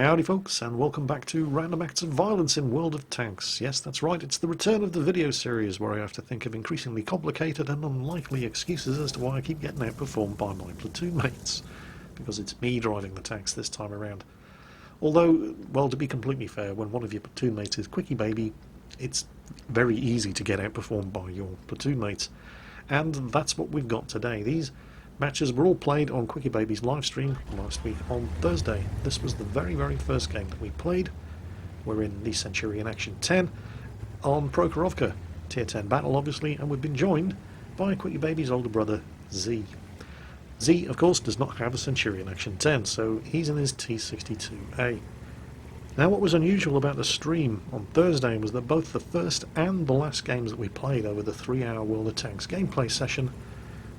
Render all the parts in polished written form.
Howdy folks, and welcome back to Random Acts of Violence in World of Tanks. Yes, that's right, it's the return of the video series where I have to think of increasingly complicated and unlikely excuses as to why I keep getting outperformed by my platoon mates. Because it's me driving the tanks this time around. Although, well, to be completely fair, when one of your platoon mates is Quickie Baby, it's very easy to get outperformed by your platoon mates. And that's what we've got today. These matches were all played on Quickie Baby's live stream last week on Thursday. This was the very first game that we played. We're in the Centurion Action 10 on Prokhorovka, Tier 10 battle obviously, and we've been joined by Quickie Baby's older brother, Z. Z, of course, does not have a Centurion Action 10, so he's in his T62A. Now, what was unusual about the stream on Thursday was that both the first and the last games that we played over the 3-hour World of Tanks gameplay session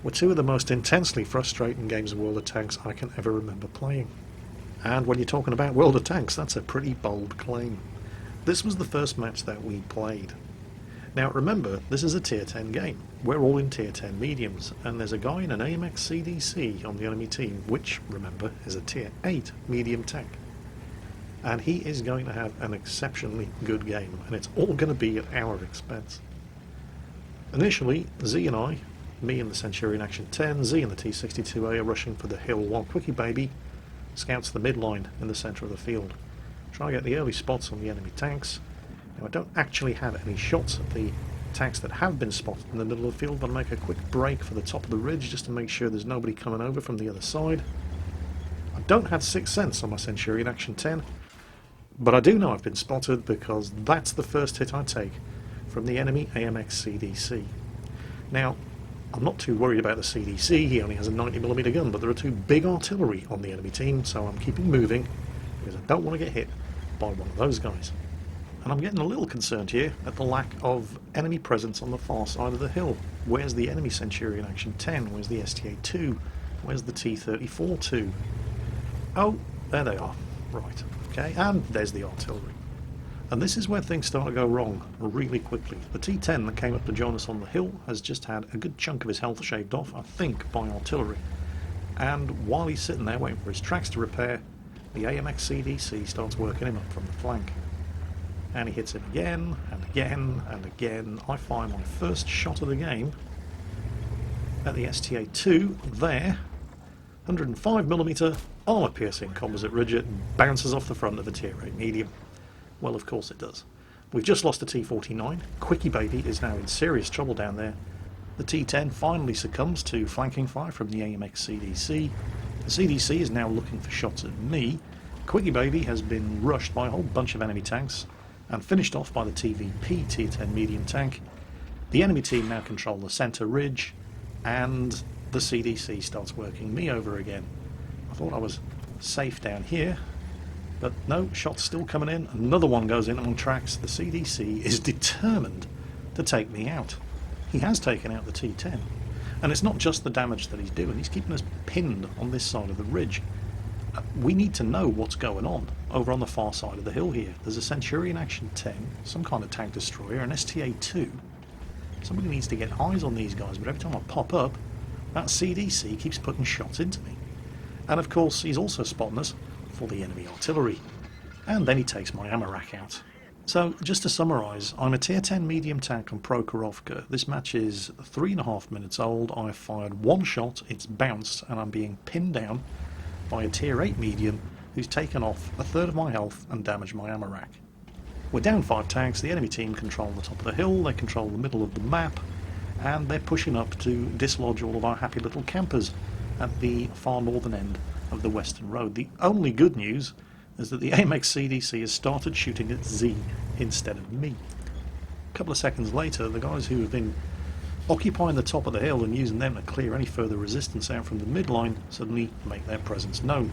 were two of the most intensely frustrating games of World of Tanks I can ever remember playing. And when you're talking about World of Tanks, that's a pretty bold claim. This was the first match that we played. Now remember, this is a Tier 10 game. We're all in Tier 10 mediums, and there's a guy in an AMX CDC on the enemy team, which, remember, is a Tier 8 medium tank. And he is going to have an exceptionally good game, and it's all going to be at our expense. Initially, Z and I, me in the Centurion Action 10, Z and the T62A are rushing for the hill, while Quickie Baby scouts the midline in the centre of the field. Try to get the early spots on the enemy tanks. Now, I don't actually have any shots at the tanks that have been spotted in the middle of the field, but I'll make a quick break for the top of the ridge just to make sure there's nobody coming over from the other side. I don't have 6th Sense on my Centurion Action 10, but I do know I've been spotted because that's the first hit I take from the enemy AMX CDC. Now, I'm not too worried about the CDC, he only has a 90mm gun, but there are two big artillery on the enemy team, so I'm keeping moving because I don't want to get hit by one of those guys. And I'm getting a little concerned here at the lack of enemy presence on the far side of the hill. Where's the enemy Centurion Action 10? Where's the STA-2? Where's the T-34-2? Oh, there they are. Right, okay, and there's the artillery. And this is where things start to go wrong really quickly. The T-10 that came up to join us on the hill has just had a good chunk of his health shaved off, I think, by artillery. And while he's sitting there waiting for his tracks to repair, the AMX CDC starts working him up from the flank. And he hits him again, and again, and again. I fire my first shot of the game at the STA-2 there. 105mm armour-piercing composite Ridget bounces off the front of a Tier 8 medium. Well, of course it does. We've just lost a T-49. Quickie Baby is now in serious trouble down there. The T-10 finally succumbs to flanking fire from the AMX CDC. The CDC is now looking for shots at me. Quickie Baby has been rushed by a whole bunch of enemy tanks and finished off by the TVP Tier 10 medium tank. The enemy team now control the centre ridge, and the CDC starts working me over again. I thought I was safe down here, but no, shots still coming in. Another one goes in on tracks. The CDC is determined to take me out. He has taken out the T-10. And it's not just the damage that he's doing, he's keeping us pinned on this side of the ridge. We need to know what's going on over on the far side of the hill here. There's a Centurion Action 10, some kind of tank destroyer, an STA-2. Somebody needs to get eyes on these guys, but every time I pop up, that CDC keeps putting shots into me. And of course, he's also spotting us for the enemy artillery. And then he takes my ammo rack out. So, just to summarise, I'm a Tier 10 medium tank on Prokhorovka. This match is 3.5 minutes old. I've fired one shot, it's bounced, and I'm being pinned down by a Tier 8 medium who's taken off a third of my health and damaged my ammo rack. We're down 5 tanks. The enemy team control the top of the hill, they control the middle of the map, and they're pushing up to dislodge all of our happy little campers at the far northern end of the Western Road. The only good news is that the AMX CDC has started shooting at Z instead of me. A couple of seconds later, the guys who have been occupying the top of the hill and using them to clear any further resistance out from the midline suddenly make their presence known.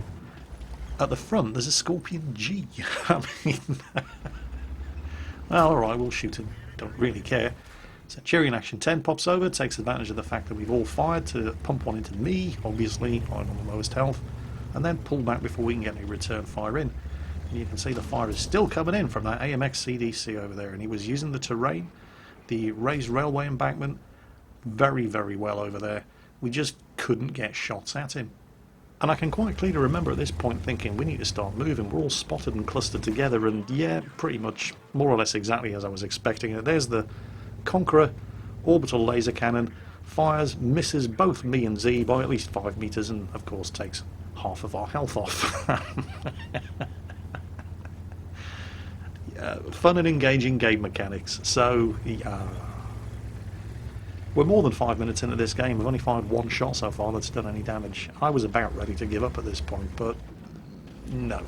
At the front there's a Scorpion G. I mean, well, alright, we'll shoot him, don't really care. Centurion Action 10 pops over, takes advantage of the fact that we've all fired to pump one into me, obviously I'm on the lowest health, and then pull back before we can get any return fire in. And you can see the fire is still coming in from that AMX CDC over there, and he was using the terrain, the raised railway embankment, very well over there. We just couldn't get shots at him. And I can quite clearly remember at this point thinking, we need to start moving. We're all spotted and clustered together, and yeah, pretty much more or less exactly as I was expecting it. There's the Conqueror orbital laser cannon, fires, misses both me and Z by at least 5 meters, and of course takes half of our health off. Fun and engaging game mechanics. So, we're more than 5 minutes into this game. We've only fired one shot so far that's done any damage. I was about ready to give up at this point, but no.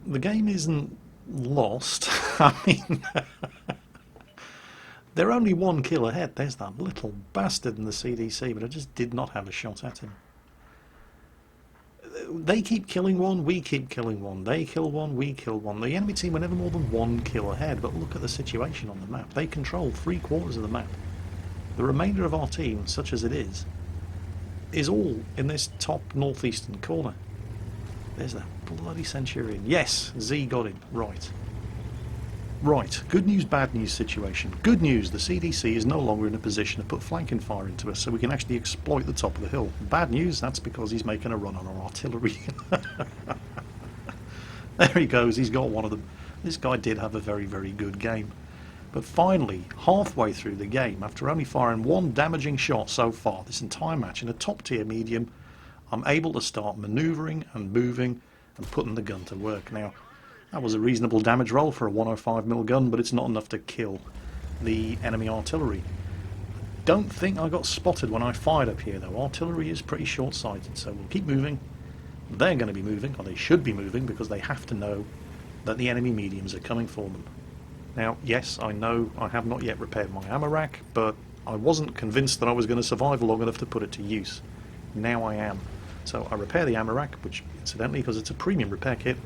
The game isn't lost. I mean, they're only 1 kill ahead. There's that little bastard in the CDC, but I just did not have a shot at him. They keep killing one, we keep killing one. They kill one, we kill one. The enemy team were never more than 1 kill ahead, but look at the situation on the map. They control 3/4 of the map. The remainder of our team, such as it is all in this top northeastern corner. There's that bloody Centurion. Yes, Z got him. Right. Right, good news, bad news situation. Good news, the CDC is no longer in a position to put flanking fire into us, so we can actually exploit the top of the hill. Bad news, that's because he's making a run on our artillery. There he goes, he's got one of them. This guy did have a very, very good game. But finally, halfway through the game, after only firing 1 damaging shot so far this entire match in a top tier medium, I'm able to start manoeuvring and moving and putting the gun to work. Now, that was a reasonable damage roll for a 105mm gun, but it's not enough to kill the enemy artillery. Don't think I got spotted when I fired up here though. Artillery is pretty short-sighted, so we'll keep moving. They're going to be moving, or they should be moving, because they have to know that the enemy mediums are coming for them. Now, yes, I know I have not yet repaired my ammo rack, but I wasn't convinced that I was going to survive long enough to put it to use. Now I am. So I repair the ammo rack, which incidentally, because it's a premium repair kit,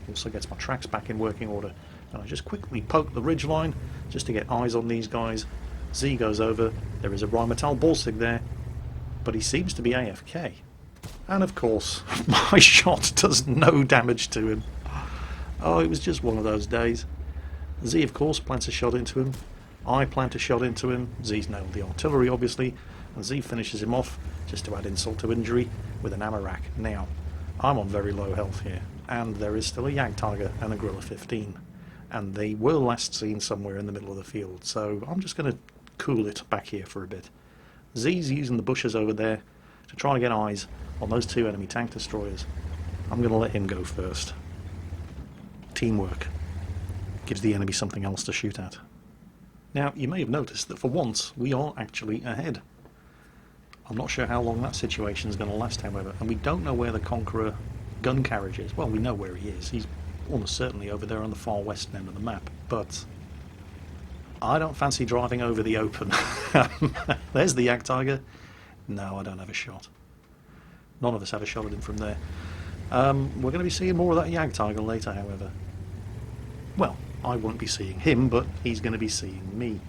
also gets my tracks back in working order. And I just quickly poke the ridge line just to get eyes on these guys. Z goes over. There is a Rheinmetall Borsig there, but he seems to be AFK. And of course, my shot does no damage to him. Oh, it was just one of those days. Z, of course, plants a shot into him. I plant a shot into him. Z's nailed the artillery, obviously. And Z finishes him off, just to add insult to injury, with an ammo rack. Now, I'm on very low health here, and there is still a Jagdtiger and a Gorilla 15. And they were last seen somewhere in the middle of the field, so I'm just going to cool it back here for a bit. Z's using the bushes over there to try to get eyes on those 2 enemy tank destroyers. I'm going to let him go first. Teamwork gives the enemy something else to shoot at. Now, you may have noticed that for once we are actually ahead. I'm not sure how long that situation is going to last, however, and we don't know where the Conqueror gun carriage is. Well, we know where he is. He's almost certainly over there on the far west end of the map, but I don't fancy driving over the open. There's the Jagdtiger. No, I don't have a shot. None of us have a shot at him from there. We're going to be seeing more of that Jagdtiger later, however. Well, I won't be seeing him, but he's going to be seeing me.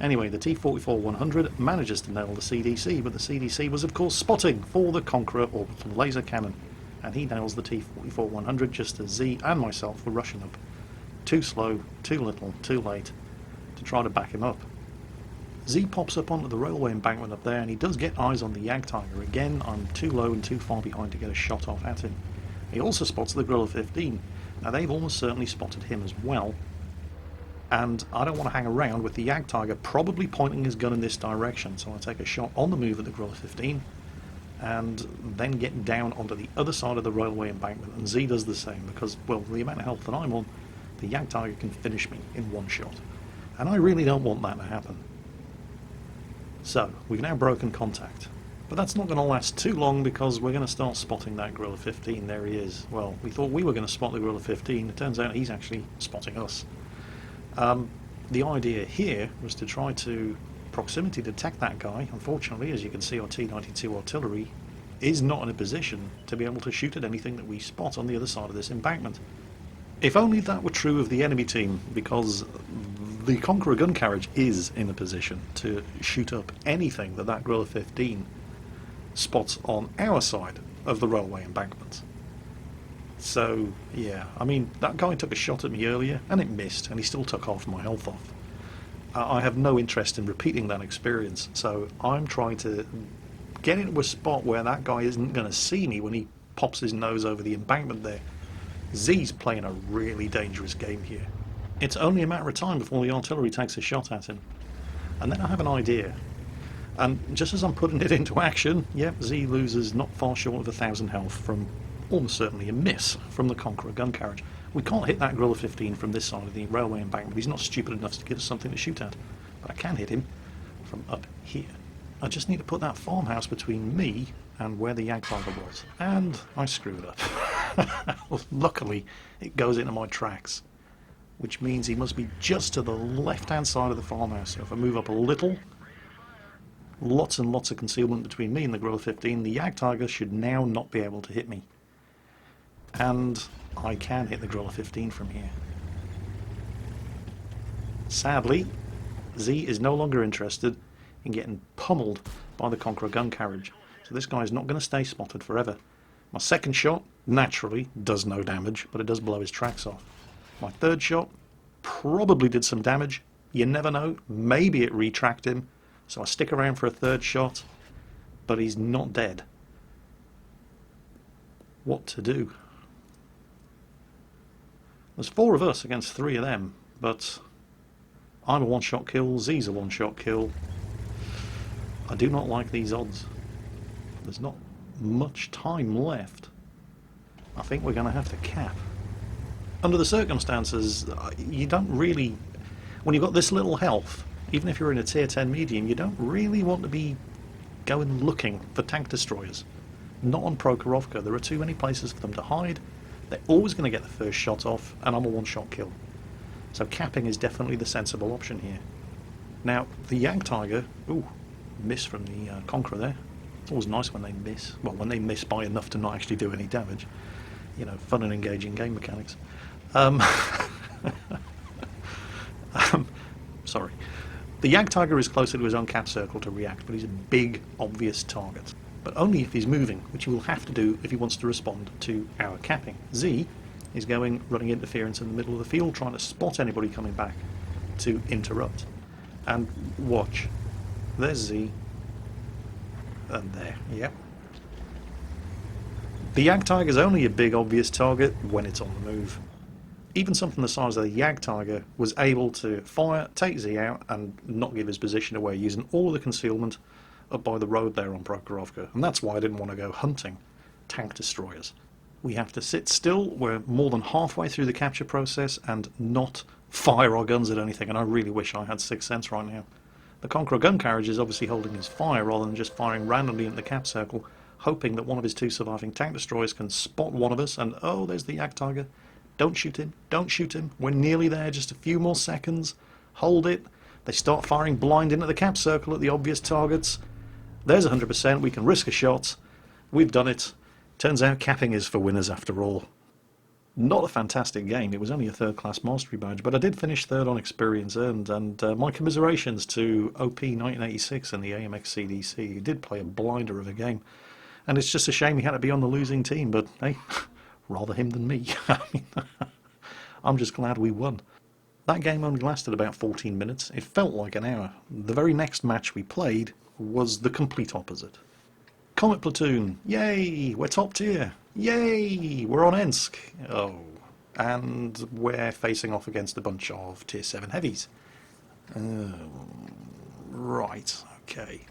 Anyway, the T-44-100 manages to nail the CDC, but the CDC was of course spotting for the Conqueror orbital laser cannon, and he nails the T-44-100 just as Z and myself were rushing up. Too slow, too little, too late to try to back him up. Z pops up onto the railway embankment up there, and he does get eyes on the Jagdtiger. Again, I'm too low and too far behind to get a shot off at him. He also spots the Gorilla 15. Now they've almost certainly spotted him as well, and I don't want to hang around with the Jagdtiger probably pointing his gun in this direction, so I take a shot on the move at the Gorilla 15 and then get down onto the other side of the railway embankment, and Z does the same because, well, the amount of health that I'm on, the Jagdtiger can finish me in one shot, and I really don't want that to happen. So, we've now broken contact. But that's not going to last too long because we're going to start spotting that Gorilla 15. There he is. Well, we thought we were going to spot the Gorilla 15. It turns out he's actually spotting us. The idea here was to try to proximity detect that guy. Unfortunately, as you can see, our T-92 artillery is not in a position to be able to shoot at anything that we spot on the other side of this embankment. If only that were true of the enemy team, because the Conqueror gun carriage is in a position to shoot up anything that that Gorilla 15 spots on our side of the railway embankment. So, yeah, I mean, that guy took a shot at me earlier, and it missed, and he still took half my health off. I have no interest in repeating that experience, so I'm trying to get into a spot where that guy isn't going to see me when he pops his nose over the embankment there. Z's playing a really dangerous game here. It's only a matter of time before the artillery takes a shot at him. And then I have an idea. And just as I'm putting it into action, yep, Z loses not far short of 1,000 health from almost certainly a miss from the Conqueror gun carriage. We can't hit that Gorilla 15 from this side of the railway embankment. He's not stupid enough to give us something to shoot at. But I can hit him from up here. I just need to put that farmhouse between me and where the Jagdtiger was. And I screwed up. Luckily, it goes into my tracks, which means he must be just to the left-hand side of the farmhouse. So if I move up a little, lots and lots of concealment between me and the Gorilla 15, the Jagdtiger should now not be able to hit me. And I can hit the Gorilla 15 from here. Sadly, Z is no longer interested in getting pummeled by the Conqueror gun carriage. So this guy is not going to stay spotted forever. My second shot, naturally, does no damage, but it does blow his tracks off. My third shot probably did some damage. You never know. Maybe it retracked him. So I stick around for a third shot, but he's not dead. What to do? There's 4 of us against 3 of them, but I'm a one-shot kill, Z's a one-shot kill. I do not like these odds. There's not much time left. I think we're going to have to cap. Under the circumstances, you don't really... When you've got this little health, even if you're in a tier 10 medium, you don't really want to be going looking for tank destroyers. Not on Prokhorovka. There are too many places for them to hide. They're always going to get the first shot off, and I'm a one-shot kill. So capping is definitely the sensible option here. Now, the Jagdtiger... Ooh, miss from the Conqueror there. It's always nice when they miss. Well, when they miss by enough to not actually do any damage. You know, fun and engaging game mechanics. Sorry. The Jagdtiger is closer to his own cap circle to react, but he's a big, obvious target. But only if he's moving, which he will have to do if he wants to respond to our capping. Z is running interference in the middle of the field, trying to spot anybody coming back to interrupt. And watch. There's Z. And there, yep. The Jagdtiger is only a big, obvious target when it's on the move. Even something the size of the Jagdtiger was able to fire, take Z out, and not give his position away, using all of the concealment up by the road there on Prokhorovka. And that's why I didn't want to go hunting tank destroyers. We have to sit still. We're more than halfway through the capture process and not fire our guns at anything, and I really wish I had 6th sense right now. The Conqueror gun carriage is obviously holding his fire rather than just firing randomly into the cap circle, hoping that one of his 2 surviving tank destroyers can spot one of us, and oh, there's the Jagdtiger. Don't shoot him, don't shoot him. We're nearly there, just a few more seconds. Hold it. They start firing blind into the cap circle at the obvious targets. There's 100%, we can risk a shot. We've done it. Turns out capping is for winners after all. Not a fantastic game, it was only a 3rd class mastery badge, but I did finish 3rd on experience earned, and my commiserations to OP1986 and the AMX CDC, who did play a blinder of a game. And it's just a shame he had to be on the losing team, but hey, rather him than me. I'm just glad we won. That game only lasted about 14 minutes. It felt like an hour. The very next match we played was the complete opposite. Comet Platoon, yay, we're top tier, yay, we're on Ensk, oh, and we're facing off against a bunch of tier 7 heavies. Right, okay.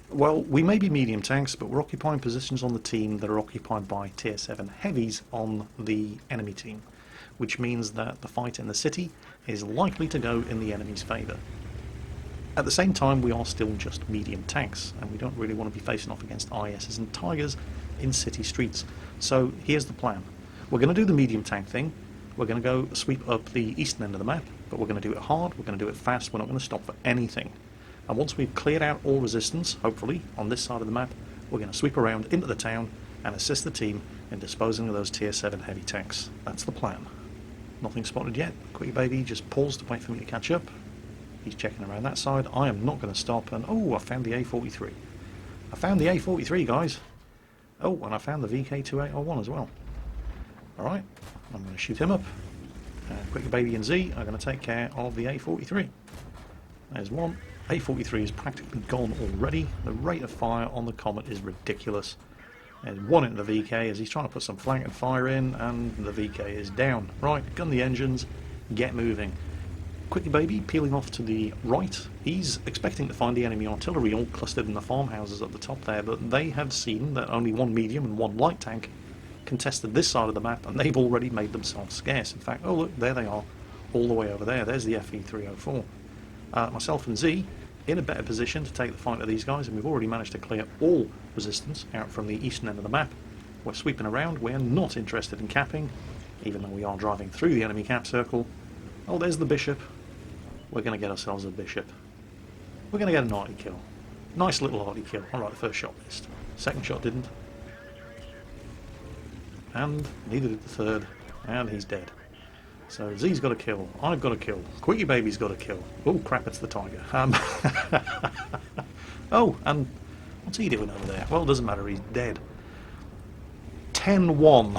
Well, we may be medium tanks, but we're occupying positions on the team that are occupied by tier 7 heavies on the enemy team, which means that the fight in the city is likely to go in the enemy's favour. At the same time, we are still just medium tanks, and we don't really want to be facing off against ISs and Tigers in city streets. So here's the plan. We're going to do the medium tank thing. We're going to go sweep up the eastern end of the map, but we're going to do it hard, we're going to do it fast, we're not going to stop for anything. And once we've cleared out all resistance, hopefully, on this side of the map, we're going to sweep around into the town and assist the team in disposing of those tier 7 heavy tanks. That's the plan. Nothing spotted yet. Quick baby just paused to wait for me to catch up. He's checking around that side. I am not going to stop, and oh, I found the A43. I found the A43, guys. Oh, and I found the VK2801 as well. Alright, I'm going to shoot him up. Quick baby and Z are going to take care of the A43. There's one. A43 is practically gone already. The rate of fire on the Comet is ridiculous. There's one into the VK as he's trying to put some flank and fire in, and the VK is down. Right, gun the engines, get moving. Quickie Baby peeling off to the right. He's expecting to find the enemy artillery all clustered in the farmhouses at the top there, but they have seen that only one medium and one light tank contested this side of the map, and they've already made themselves scarce. In fact, oh look, there they are, all the way over there. There's the FE304. Myself and Z in a better position to take the fight to these guys, and we've already managed to clear all resistance out from the eastern end of the map. We're sweeping around. We're not interested in capping, even though we are driving through the enemy cap circle. Oh, there's the bishop. We're going to get ourselves a bishop. We're going to get an arty kill. Nice little arty kill. Alright, the first shot missed. Second shot didn't. And neither did the third. And he's dead. So Z's got a kill. I've got a kill. Quickie Baby's got a kill. Oh crap, it's the tiger. Oh, and what's he doing over there? Well, it doesn't matter, he's dead. 10-1.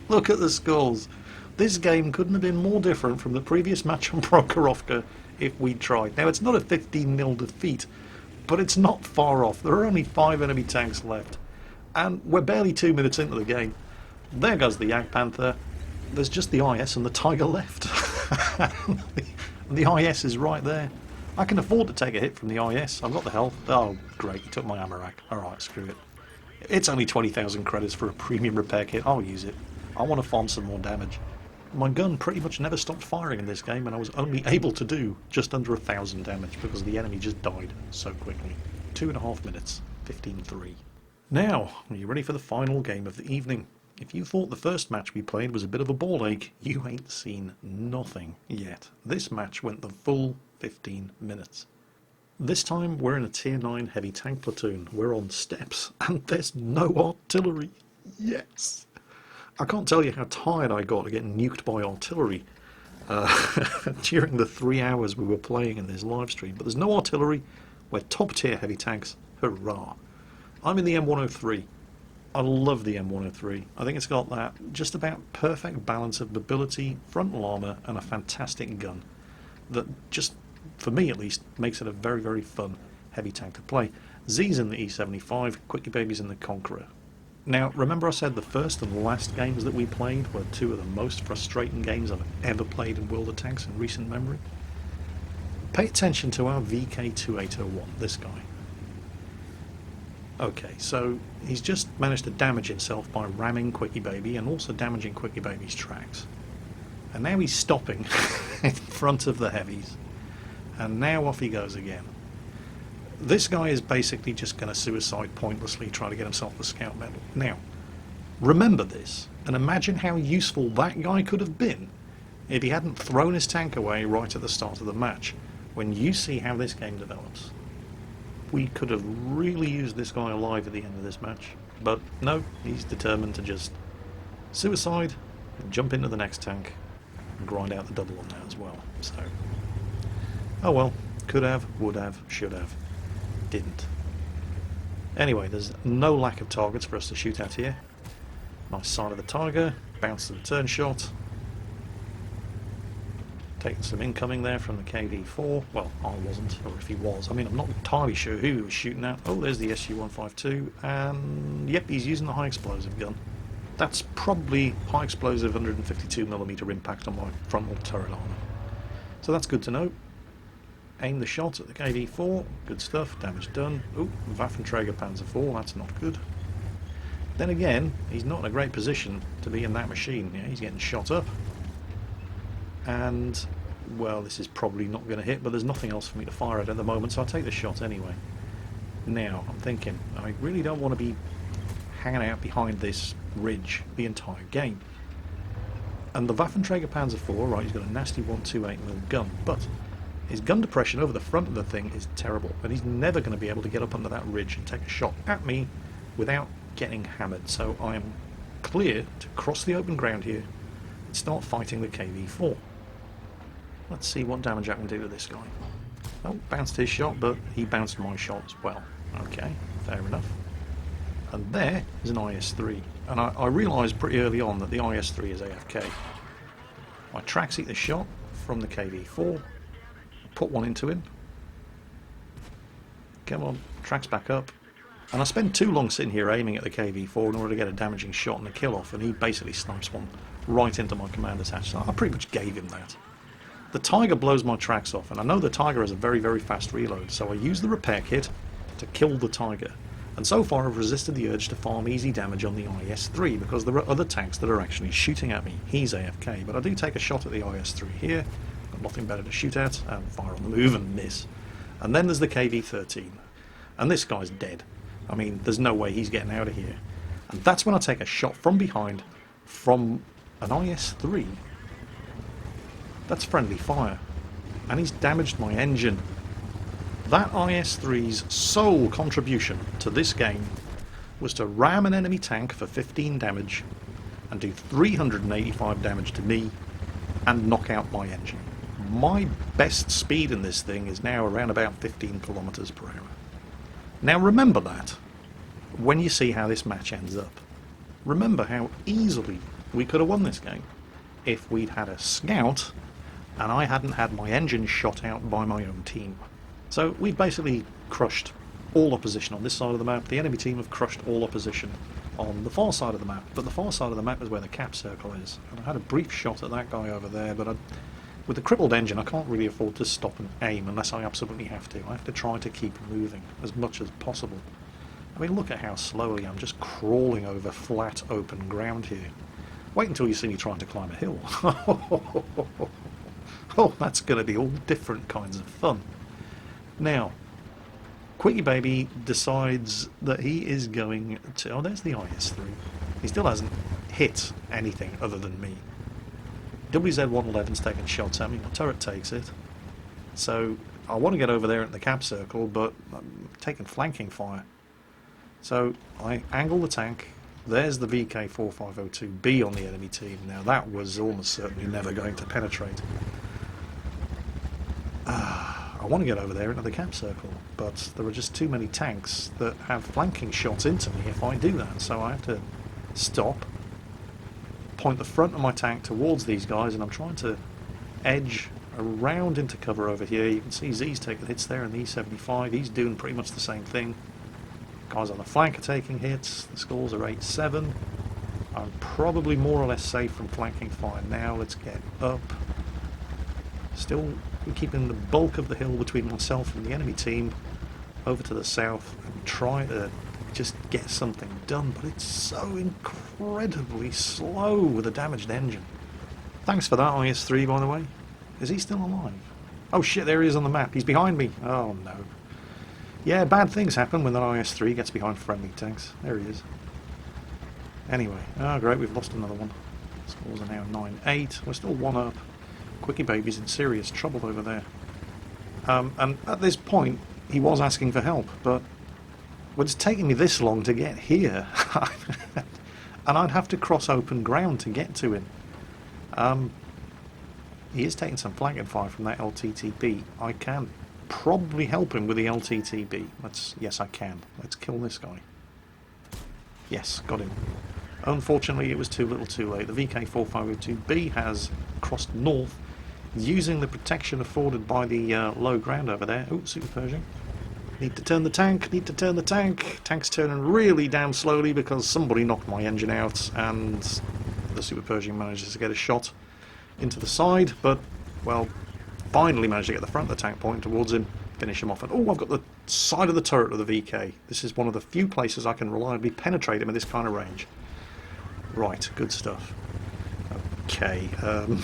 Look at the scores. This game couldn't have been more different from the previous match on Prokhorovka if we'd tried. Now, it's not a 15-0 defeat, but it's not far off. There are only 5 enemy tanks left, and we're barely 2 minutes into the game. There goes the Jagdpanther. There's just the IS and the Tiger left. The IS is right there. I can afford to take a hit from the IS. I've got the health. Oh, great, he took my ammo rack. Alright, screw it. It's only 20,000 credits for a premium repair kit. I'll use it. I want to farm some more damage. My gun pretty much never stopped firing in this game, and I was only able to do just under 1,000 damage because the enemy just died so quickly. 2.5 minutes, 15-3. Now, are you ready for the final game of the evening? If you thought the first match we played was a bit of a ball ache, you ain't seen nothing yet. This match went the full 15 minutes. This time we're in a tier 9 heavy tank platoon. We're on steps, and there's no artillery. Yes! I can't tell you how tired I got of getting nuked by artillery during the 3 hours we were playing in this live stream. But there's no artillery. We're top tier heavy tanks. Hurrah! I'm in the M103. I love the M103. I think it's got that just about perfect balance of mobility, frontal armour, and a fantastic gun that just, for me at least, makes it a very, very fun heavy tank to play. Z's in the E75, Quickie Baby's in the Conqueror. Now, remember I said the first and last games that we played were 2 of the most frustrating games I've ever played in World of Tanks in recent memory? Pay attention to our VK2801, this guy. Okay, so he's just managed to damage himself by ramming Quickie Baby and also damaging Quickie Baby's tracks. And now he's stopping in front of the heavies. And now off he goes again. This guy is basically just going to suicide pointlessly, trying to get himself the scout medal. Now, remember this, and imagine how useful that guy could have been if he hadn't thrown his tank away right at the start of the match. When you see how this game develops, we could have really used this guy alive at the end of this match. But no, he's determined to just suicide, and jump into the next tank, and grind out the double on that as well. So, oh well, could have, would have, should have. Didn't. Anyway, there's no lack of targets for us to shoot at here. Nice side of the Tiger, bounce to the turn shot. Taking some incoming there from the KV4. Well, I wasn't, or if he was. I mean, I'm not entirely sure who he was shooting at. Oh, there's the SU-152, and yep, he's using the high explosive gun. That's probably high explosive 152mm impact on my frontal turret armor. So that's good to know. Aim the shot at the KV4, good stuff, damage done. Ooh, Waffenträger Panzer IV, that's not good. Then again, he's not in a great position to be in that machine. Yeah, he's getting shot up. And, well, this is probably not going to hit, but there's nothing else for me to fire at the moment, so I'll take the shot anyway. Now, I'm thinking, I really don't want to be hanging out behind this ridge the entire game. And the Waffenträger Panzer IV, right, he's got a nasty 128mm gun, but his gun depression over the front of the thing is terrible, and he's never going to be able to get up under that ridge and take a shot at me without getting hammered. So I am clear to cross the open ground here and start fighting the KV4. Let's see what damage I can do to this guy. Oh, bounced his shot, but he bounced my shot as well. Okay, fair enough. And there is an IS-3, and I realised pretty early on that the IS-3 is AFK. My tracks eat the shot from the KV4. Put one into him. Come on, tracks back up. And I spend too long sitting here aiming at the KV-4 in order to get a damaging shot and a kill off, and he basically snipes one right into my commander's hatch. So I pretty much gave him that. The Tiger blows my tracks off, and I know the Tiger has a very, very fast reload, so I use the repair kit to kill the Tiger. And so far I've resisted the urge to farm easy damage on the IS-3, because there are other tanks that are actually shooting at me. He's AFK, but I do take a shot at the IS-3 here. Got nothing better to shoot at, and fire on the move and miss. And then there's the KV-13, and this guy's dead. I mean, there's no way he's getting out of here. And that's when I take a shot from behind from an IS-3. That's friendly fire. And he's damaged my engine. That IS-3's sole contribution to this game was to ram an enemy tank for 15 damage and do 385 damage to me and knock out my engine. My best speed in this thing is now around about 15 kilometers per hour. Now remember that when you see how this match ends up. Remember how easily we could have won this game if we'd had a scout and I hadn't had my engine shot out by my own team. So we've basically crushed all opposition on this side of the map. The enemy team have crushed all opposition on the far side of the map, but the far side of the map is where the cap circle is. And I had a brief shot at that guy over there, but with the crippled engine I can't really afford to stop and aim unless I absolutely have to. I have to try to keep moving as much as possible. I mean, look at how slowly I'm just crawling over flat open ground here. Wait until you see me trying to climb a hill. Oh, that's going to be all different kinds of fun. Now, Quickie Baby decides that he is going to... Oh, there's the IS-3. He still hasn't hit anything other than me. WZ-111's taking shots at me. My turret takes it. So I want to get over there at the cap circle, but I'm taking flanking fire. So I angle the tank. There's the VK4502B on the enemy team. Now that was almost certainly never going to penetrate. I want to get over there into the cap circle, but there are just too many tanks that have flanking shots into me if I do that. So I have to stop, point the front of my tank towards these guys, and I'm trying to edge around into cover over here. You can see Z's taking hits there in the E75. He's doing pretty much the same thing. Guys on the flank are taking hits. The scores are 8-7. I'm probably more or less safe from flanking fire now. Let's get up. Still keeping the bulk of the hill between myself and the enemy team over to the south and try to just get something done, but it's so incredibly slow with a damaged engine. Thanks for that, IS-3, by the way. Is he still alive? Oh shit, there he is on the map. He's behind me. Oh no. Yeah, bad things happen when that IS-3 gets behind friendly tanks. There he is. Anyway, oh great, we've lost another one. Scores are now 9-8. We're still 1 up. Quickie Baby's in serious trouble over there. And at this point, he was asking for help, but well, it's taking me this long to get here. And I'd have to cross open ground to get to him. He is taking some flanking fire from that LTTB. I can probably help him with the LTTB. Yes, I can. Let's kill this guy. Yes, got him. Unfortunately, it was too little too late. The VK4502B has crossed north using the protection afforded by the low ground over there. Oh, Super Pershing. Need to turn the tank, need to turn the tank. Tank's turning really damn slowly because somebody knocked my engine out and the Super Pershing manages to get a shot into the side, but, well, finally managed to get the front of the tank pointing towards him, finish him off. And oh, I've got the side of the turret of the VK. This is one of the few places I can reliably penetrate him at this kind of range. Right, good stuff. Okay, on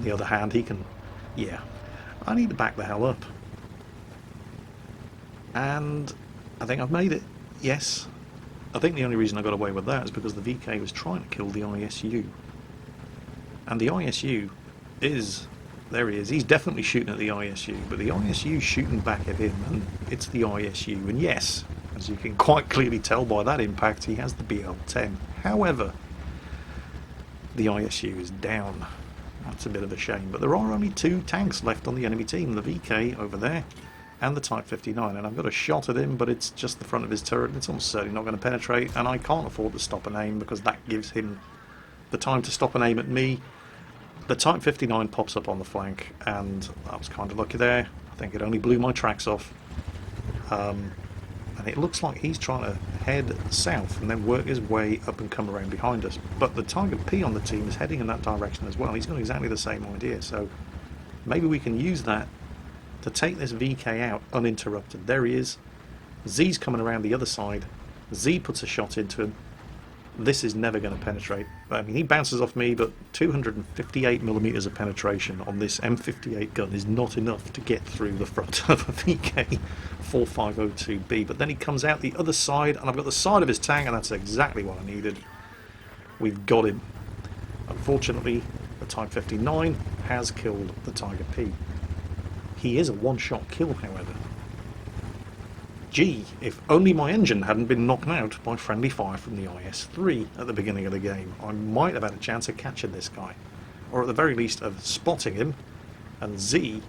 the other hand, he can... Yeah, I need to back the hell up. And I think I've made it. Yes. I think the only reason I got away with that is because the VK was trying to kill the ISU. And the ISU is... There he is. He's definitely shooting at the ISU, but the ISU's shooting back at him, and it's the ISU. And yes, as you can quite clearly tell by that impact, he has the BL-10. However, the ISU is down. That's a bit of a shame, but there are only 2 tanks left on the enemy team, the VK over there and the Type 59, and I've got a shot at him, but it's just the front of his turret. It's almost certainly not going to penetrate, and I can't afford to stop and aim because that gives him the time to stop and aim at me. The Type 59 pops up on the flank, and I was kind of lucky there. I think it only blew my tracks off. And it looks like he's trying to head south and then work his way up and come around behind us. But the Tiger P on the team is heading in that direction as well. He's got exactly the same idea, so maybe we can use that to take this VK out uninterrupted. There he is. Z's coming around the other side. Z puts a shot into him. This is never going to penetrate. I mean, he bounces off me, but 258mm of penetration on this M58 gun is not enough to get through the front of a VK4502B. But then he comes out the other side, and I've got the side of his tank, and that's exactly what I needed. We've got him. Unfortunately, the Type 59 has killed the Tiger P. He is a one-shot kill, however. Gee, if only my engine hadn't been knocked out by friendly fire from the IS-3 at the beginning of the game, I might have had a chance of catching this guy. Or at the very least of spotting him, and Z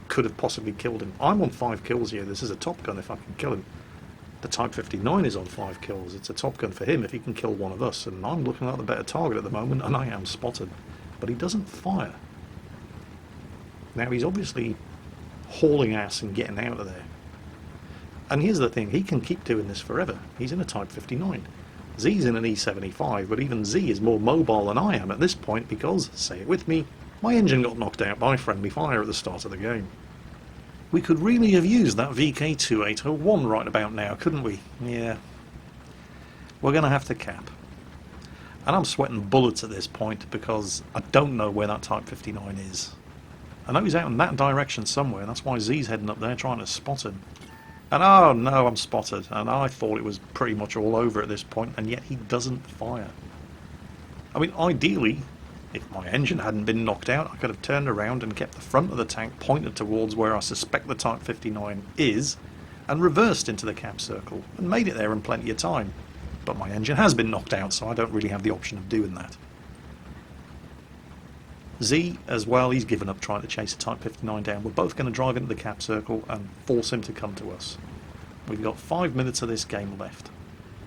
could have possibly killed him. I'm on 5 kills here. This is a Top Gun if I can kill him. The Type 59 is on 5 kills. It's a Top Gun for him if he can kill one of us, and I'm looking like the better target at the moment, and I am spotted. But he doesn't fire. Now he's obviously hauling ass and getting out of there. And here's the thing, he can keep doing this forever. He's in a Type 59. Z's in an E75, but even Z is more mobile than I am at this point because, say it with me, my engine got knocked out by friendly fire at the start of the game. We could really have used that VK2801 right about now, couldn't we? Yeah. We're going to have to cap. And I'm sweating bullets at this point because I don't know where that Type 59 is. I know he's out in that direction somewhere, that's why Z's heading up there trying to spot him. And oh no, I'm spotted, and I thought it was pretty much all over at this point, and yet he doesn't fire. I mean, ideally, if my engine hadn't been knocked out, I could have turned around and kept the front of the tank pointed towards where I suspect the Type 59 is, and reversed into the cap circle, and made it there in plenty of time. But my engine has been knocked out, so I don't really have the option of doing that. Z, as well, he's given up trying to chase a Type 59 down. We're both going to drive into the cap circle and force him to come to us. We've got 5 minutes of this game left.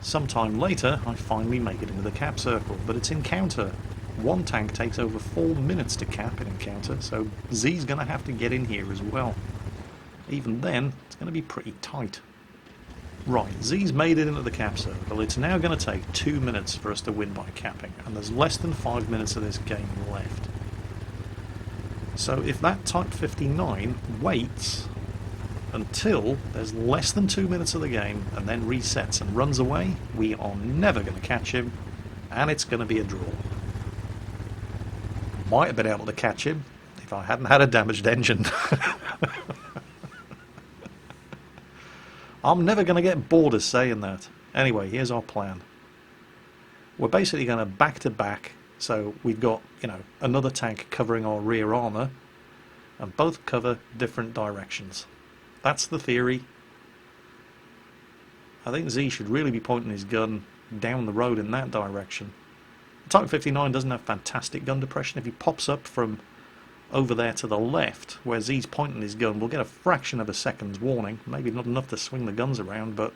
Sometime later, I finally make it into the cap circle, but it's encounter. One tank takes over 4 minutes to cap in encounter, so Z's going to have to get in here as well. Even then, it's going to be pretty tight. Right, Z's made it into the cap circle. It's now going to take 2 minutes for us to win by capping, and there's less than 5 minutes of this game left. So if that Type 59 waits until there's less than 2 minutes of the game and then resets and runs away, we are never going to catch him, and it's going to be a draw. Might have been able to catch him if I hadn't had a damaged engine. I'm never going to get bored of saying that. Anyway, here's our plan. We're basically going to back to back. So we've got, another tank covering our rear armour, and both cover different directions. That's the theory. I think Z should really be pointing his gun down the road in that direction. The Type 59 doesn't have fantastic gun depression. If he pops up from over there to the left, where Z's pointing his gun, we'll get a fraction of a second's warning. Maybe not enough to swing the guns around, but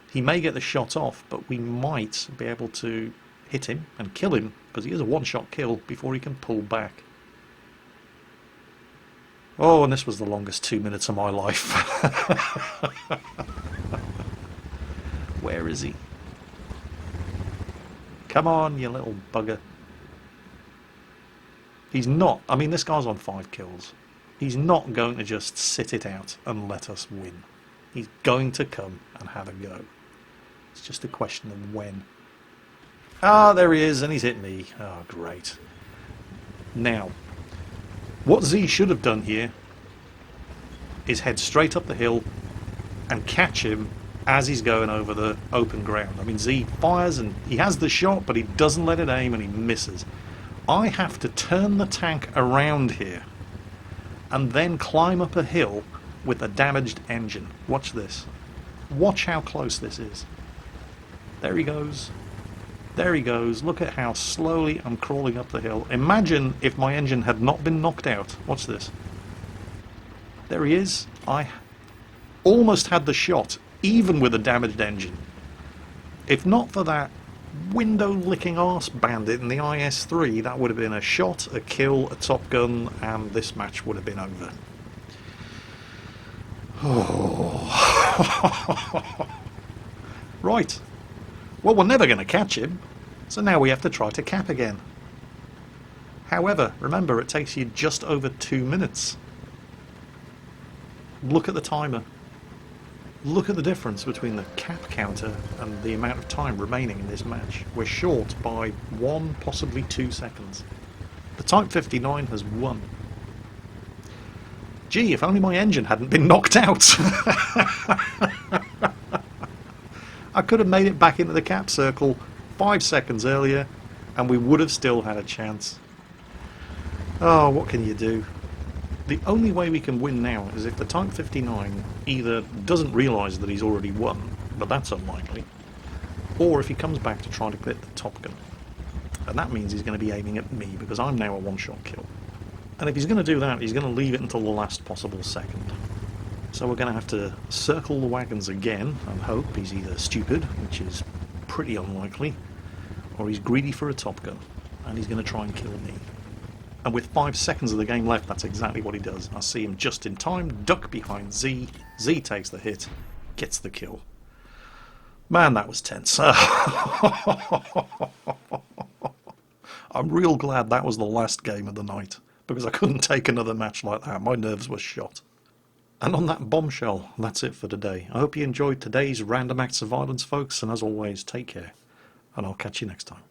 he may get the shot off, but we might be able to hit him and kill him, because he is a one-shot kill before he can pull back. Oh, and this was the longest 2 minutes of my life. Where is he? Come on, you little bugger. He's not, I mean, this guy's on 5 kills. He's not going to just sit it out and let us win. He's going to come and have a go. It's just a question of when. Ah, there he is, and he's hit me. Oh, great. Now, what Z should have done here is head straight up the hill and catch him as he's going over the open ground. I mean, Z fires and he has the shot, but he doesn't let it aim and he misses. I have to turn the tank around here and then climb up a hill with a damaged engine. Watch this. Watch how close this is. There he goes. There he goes. Look at how slowly I'm crawling up the hill. Imagine if my engine had not been knocked out. Watch this. There he is. I almost had the shot, even with a damaged engine. If not for that window-licking arse bandit in the IS-3, that would have been a shot, a kill, a Top Gun, and this match would have been over. Oh. Right. Well, we're never going to catch him, so now we have to try to cap again. However, remember, it takes you just over 2 minutes. Look at the timer. Look at the difference between the cap counter and the amount of time remaining in this match. We're short by 1, possibly 2 seconds. The Type 59 has won. Gee, if only my engine hadn't been knocked out. I could have made it back into the cap circle 5 seconds earlier and we would have still had a chance. Oh, what can you do? The only way we can win now is if the Type 59 either doesn't realise that he's already won, but that's unlikely, or if he comes back to try to clip the Top Gun. And that means he's going to be aiming at me because I'm now a one-shot kill. And if he's going to do that, he's going to leave it until the last possible second. So we're going to have to circle the wagons again and hope he's either stupid, which is pretty unlikely, or he's greedy for a Top Gun, and he's going to try and kill me. And with 5 seconds of the game left, that's exactly what he does. I see him just in time, duck behind Z, Z takes the hit, gets the kill. Man, that was tense. I'm real glad that was the last game of the night, because I couldn't take another match like that. My nerves were shot. And on that bombshell, that's it for today. I hope you enjoyed today's Random Acts of Violence, folks, and as always, take care, and I'll catch you next time.